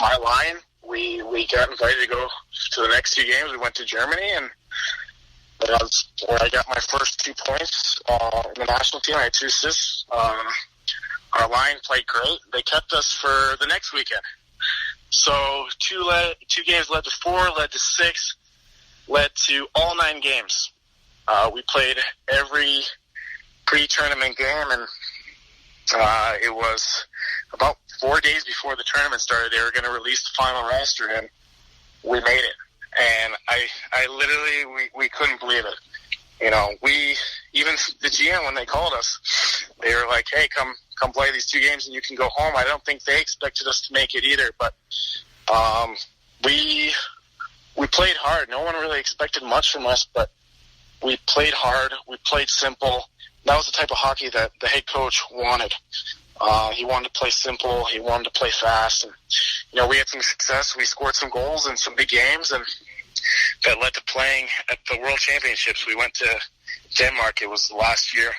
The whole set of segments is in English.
My line, we got invited to go to the next 2 games. We went to Germany, and that was where I got my first 2 points in the national team. I had 2 assists. Our line played great. They kept us for the next weekend. So 2 games led to 4, led to 6, led to all 9 games. We played every pre-tournament game, and it was about 4 days before the tournament started. They were going to release the final roster, and we made it. And I literally, we couldn't believe it. You know, even the GM, when they called us, they were like, hey, come play these 2 games and you can go home. I don't think they expected us to make it either, but we played hard. No one really expected much from us, but we played hard. We played simple. That was the type of hockey that the head coach wanted. He wanted to play simple. He wanted to play fast. And, you know, we had some success. We scored some goals in some big games, and that led to playing at the World Championships. We went to Denmark. It was last year,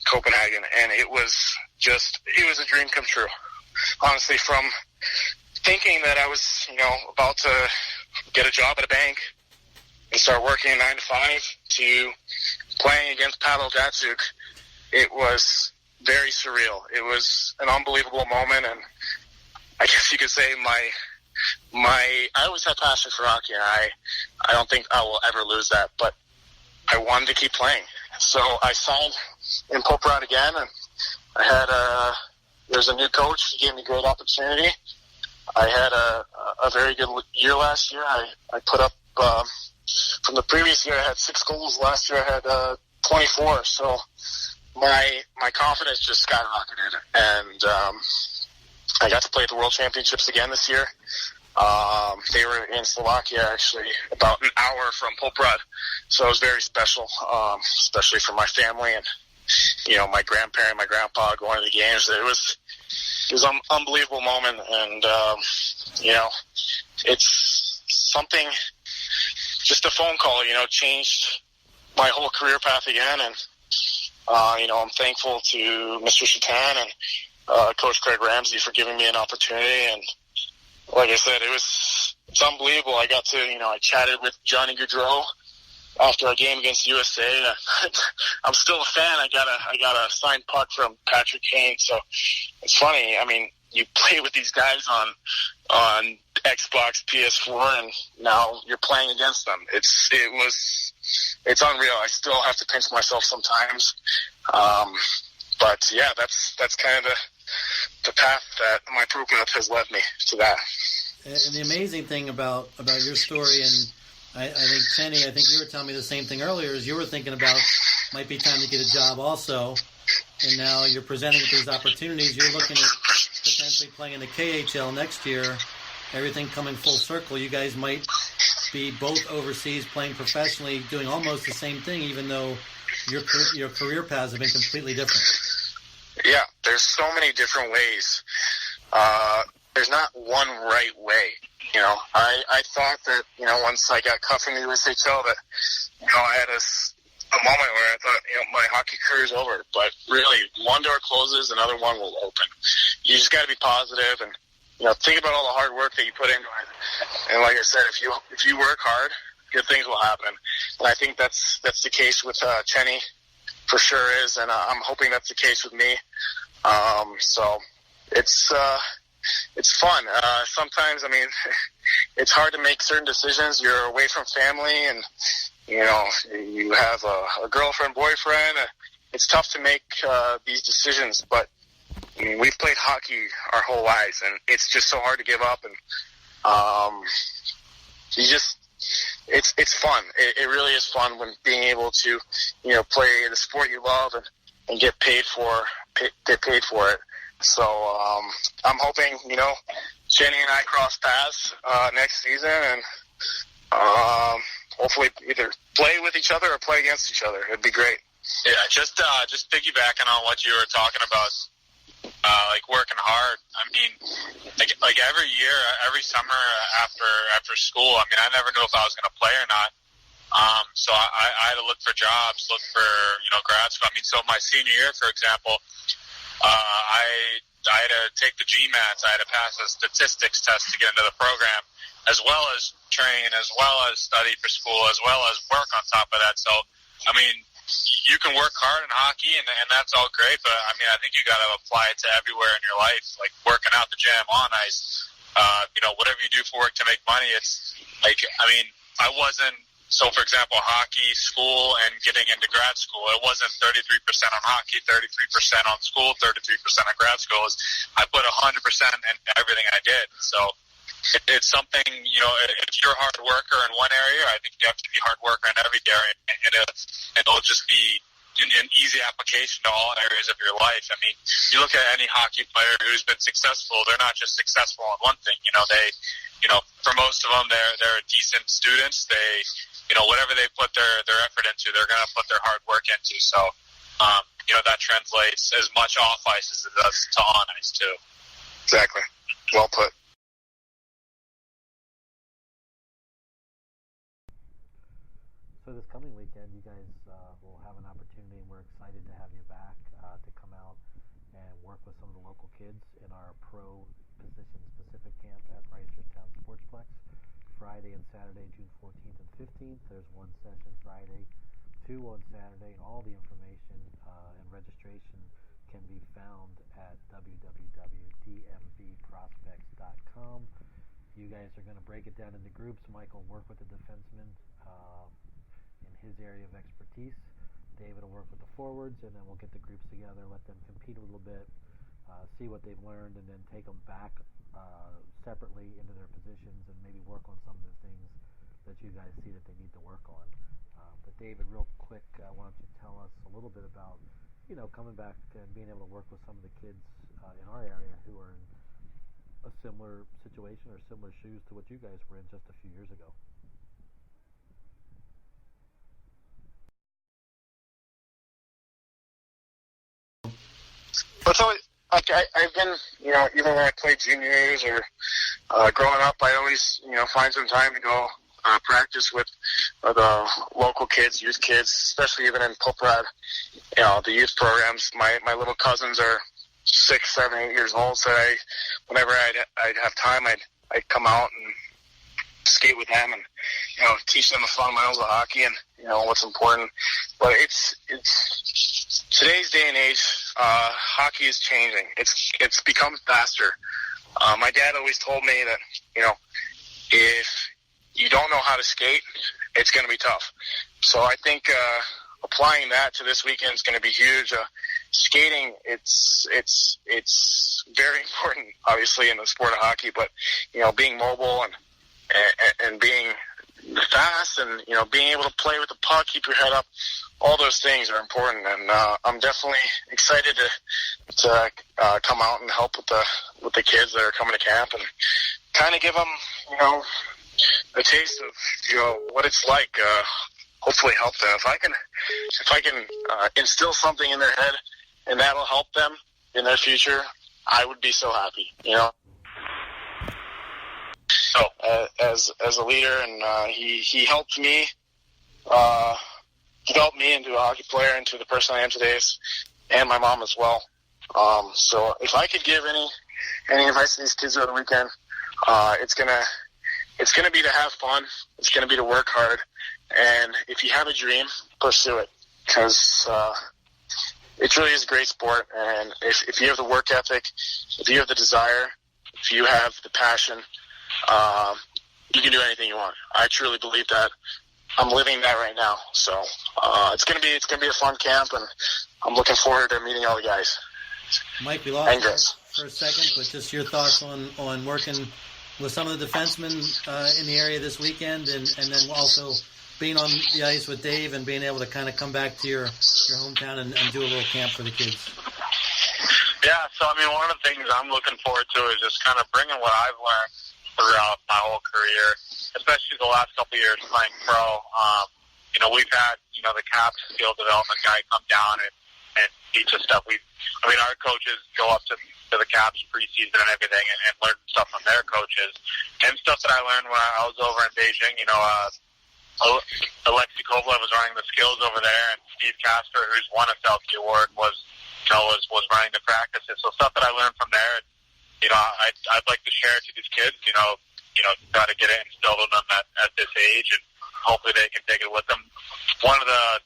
Copenhagen, and it was a dream come true. Honestly, from thinking that I was, you know, about to get a job at a bank and start working 9 to 5 to playing against Pavel Datsyuk, it was very surreal. It was an unbelievable moment, and I guess you could say I always had passion for hockey, and I don't think I will ever lose that, but I wanted to keep playing. So I signed in Poprad again, and I had there's a new coach. He gave me a great opportunity. I had a very good year last year. I put up, from the previous year, I had 6 goals. Last year I had 24. So my confidence just skyrocketed. And I got to play at the World Championships again this year. They were in Slovakia, actually, about an hour from Poprad. So it was very special, especially for my family and, you know, my grandparent, my grandpa going to the games. It was an unbelievable moment, and, you know, it's something, just a phone call, you know, changed my whole career path again, and, you know, I'm thankful to Mr. Shatan and Coach Craig Ramsey for giving me an opportunity, and like I said, it's unbelievable. I got to, you know, I chatted with Johnny Gaudreau after our game against USA. I'm still a fan. I got a signed puck from Patrick Kane. So it's funny. I mean, you play with these guys on Xbox, PS4, and now you're playing against them. It's unreal. I still have to pinch myself sometimes. But yeah, that's kind of the path that my program has led me to that. And the amazing thing about your story, and I think, Chenny, I think you were telling me the same thing earlier, is you were thinking about might be time to get a job also, and now you're presenting with these opportunities. You're looking at potentially playing in the KHL next year, everything coming full circle. You guys might be both overseas playing professionally, doing almost the same thing, even though your career paths have been completely different. Yeah, there's so many different ways. There's not one right way. You know, I thought that, you know, once I got cut from the ECHL that, you know, I had a moment where I thought, you know, my hockey career is over. But really, one door closes, another one will open. You just got to be positive and, you know, think about all the hard work that you put into it. And like I said, if you work hard, good things will happen. And I think that's the case with Chenny, for sure is, and I'm hoping that's the case with me. So it's fun. Sometimes, I mean, it's hard to make certain decisions. You're away from family, and you know, you have a girlfriend, boyfriend. It's tough to make these decisions, but I mean, we've played hockey our whole lives, and it's just so hard to give up. And it's fun. It really is fun when being able to, you know, play the sport you love and get paid for it. So I'm hoping, you know, Jenny and I cross paths next season, and hopefully either play with each other or play against each other. It'd be great. Yeah, just piggybacking on what you were talking about, like working hard. I mean, like every year, every summer after school, I mean, I never knew if I was going to play or not. So I had to look for jobs, look for, you know, grad school. I mean, so my senior year, for example, I take the GMATs. I had to pass a statistics test to get into the program, as well as train, as well as study for school, as well as work on top of that. So, I mean, you can work hard in hockey, and that's all great, but, I mean, I think you got to apply it to everywhere in your life, like working out the gym, on ice, whatever you do for work to make money. It's like, I mean, I wasn't, so for example, hockey, school, and getting into grad school, it wasn't 33% on hockey, 33% on school, 33% on grad school. I put 100% in everything I did. So it's something, if you're a hard worker in one area, I think you have to be a hard worker in every area, and it'll just be an easy application to all areas of your life. I mean, you look at any hockey player who's been successful, they're not just successful in one thing. For most of them, they're decent students. They, whatever they put their effort into, they're going to put their hard work into. So, that translates as much off ice as it does to on ice too. Exactly. Well put. So this coming weekend, you guys will have an opportunity, and we're excited to have you back to come out and work with some of the local kids in our pro position-specific camp at Reisterstown Sportsplex, Friday and Saturday, June 14th and 15th. There's one session Friday, 2 on Saturday. All the information and registration can be found at www.dmvprospects.com. You guys are going to break it down into groups. Mike will work with the defensemen in his area of expertise. David will work with the forwards, and then we'll get the groups together, let them compete a little bit, see what they've learned, and then take them back separately into their positions and maybe work on some of the things that you guys see that they need to work on. But David, real quick, why don't you tell us a little bit about, coming back and being able to work with some of the kids in our area who are in a similar situation or similar shoes to what you guys were in just a few years ago. But so, like, I've been, even when I played junior years or growing up, I always, find some time to go practice with the local kids, youth kids, especially even in Poprad, the youth programs. My little cousins are 6, 7, 8 years old, so whenever I'd have time, I'd come out and skate with them and, teach them the fundamentals of hockey and, what's important. But it's today's day and age, hockey is changing. It's become faster. My dad always told me that, if you don't know how to skate, it's going to be tough. So I think applying that to this weekend is going to be huge. Skating, it's very important, obviously, in the sport of hockey. But being mobile and being fast and being able to play with the puck, keep your head up, all those things are important. And I'm definitely excited to come out and help with the kids that are coming to camp and kind of give them a taste of what it's like. Hopefully help them. If I can instill something in their head and that'll help them in their future, I would be so happy. So as a leader, and he helped me develop me into a hockey player, into the person I am today, and my mom as well. So if I could give any advice to these kids over the weekend, it's gonna be to have fun. It's gonna be to work hard, and if you have a dream, pursue it, because it really is a great sport. And if you have the work ethic, if you have the desire, if you have the passion, you can do anything you want. I truly believe that. I'm living that right now. So it's gonna be a fun camp, and I'm looking forward to meeting all the guys. Mike, we lost you for a second, but just your thoughts on working with some of the defensemen in the area this weekend, and then also being on the ice with Dave and being able to kind of come back to your hometown and do a little camp for the kids. Yeah, so I mean, one of the things I'm looking forward to is just kind of bringing what I've learned throughout my whole career, especially the last couple of years playing pro. We've had, the Caps field development guy come down and teach us stuff. Our coaches go up to the Caps preseason and everything and learn stuff from their coaches. And stuff that I learned when I was over in Beijing, Alexei Kovalev was running the skills over there, and Steve Casper, who's won a Selkie Award, was was running the practices. So stuff that I learned from there, I'd like to share it to these kids. Try to get it instilled in them at this age, and hopefully they can take it with them. One of the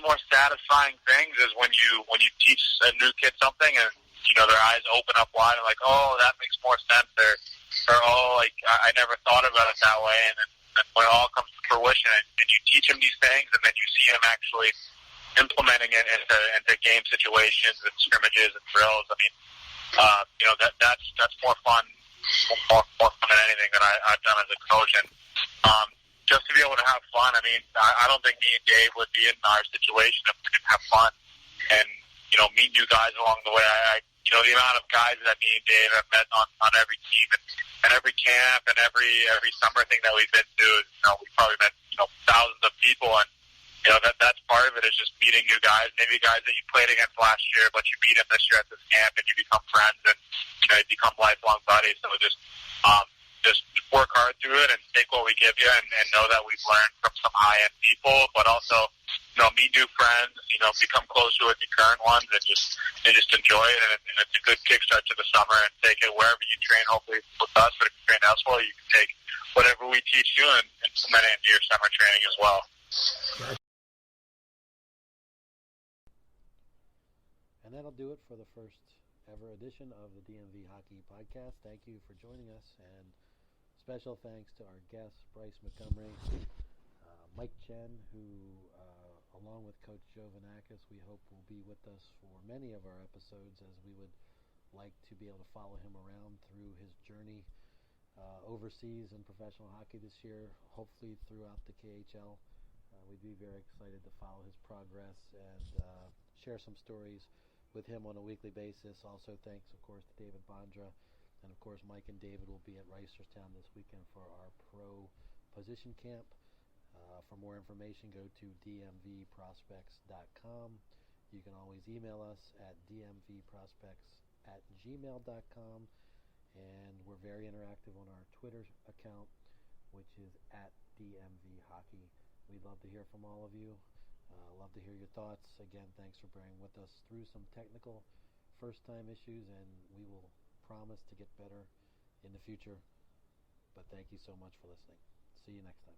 more satisfying things is when you teach a new kid something, and their eyes open up wide and like, oh, that makes more sense, or oh, like I never thought about it that way, and then when it all comes to fruition, and you teach them these things, and then you see them actually implementing it into game situations and scrimmages and drills. I mean, that's more fun than anything that I've done as a coach. And just to be able to have fun, I mean, I don't think me and Dave would be in our situation if we didn't have fun and, meet new guys along the way. The amount of guys that me and Dave have met on every team and every camp and every summer thing that we've been to, we've probably met, thousands of people, and that's part of it, is just meeting new guys, maybe guys that you played against last year, but you meet them this year at this camp, and you become friends, and you become lifelong buddies. So just work hard through it and take what we give you, and know that we've learned from some high-end people, but also meet new friends, become closer with your current ones, and just enjoy it. And it's a good kickstart to the summer, and take it wherever you train. Hopefully with us, but if you train elsewhere, you can take whatever we teach you and implement it into your summer training as well. And that'll do it for the first ever edition of the DMV Hockey Podcast. Thank you for joining us, and special thanks to our guests, Bryce Montgomery, Mike Chen, who, along with Coach Joe Vanakis, we hope will be with us for many of our episodes, as we would like to be able to follow him around through his journey overseas in professional hockey this year, hopefully throughout the KHL. We'd be very excited to follow his progress and share some stories with him on a weekly basis. Also, thanks, of course, to David Bondra. And, of course, Mike and David will be at Reisterstown this weekend for our pro position camp. For more information, go to dmvprospects.com. You can always email us at dmvprospects@gmail.com. And we're very interactive on our Twitter account, which is at DMVHockey. We'd love to hear from all of you. Love to hear your thoughts. Again, thanks for bearing with us through some technical first-time issues, and we will promise to get better in the future. But thank you so much for listening. See you next time.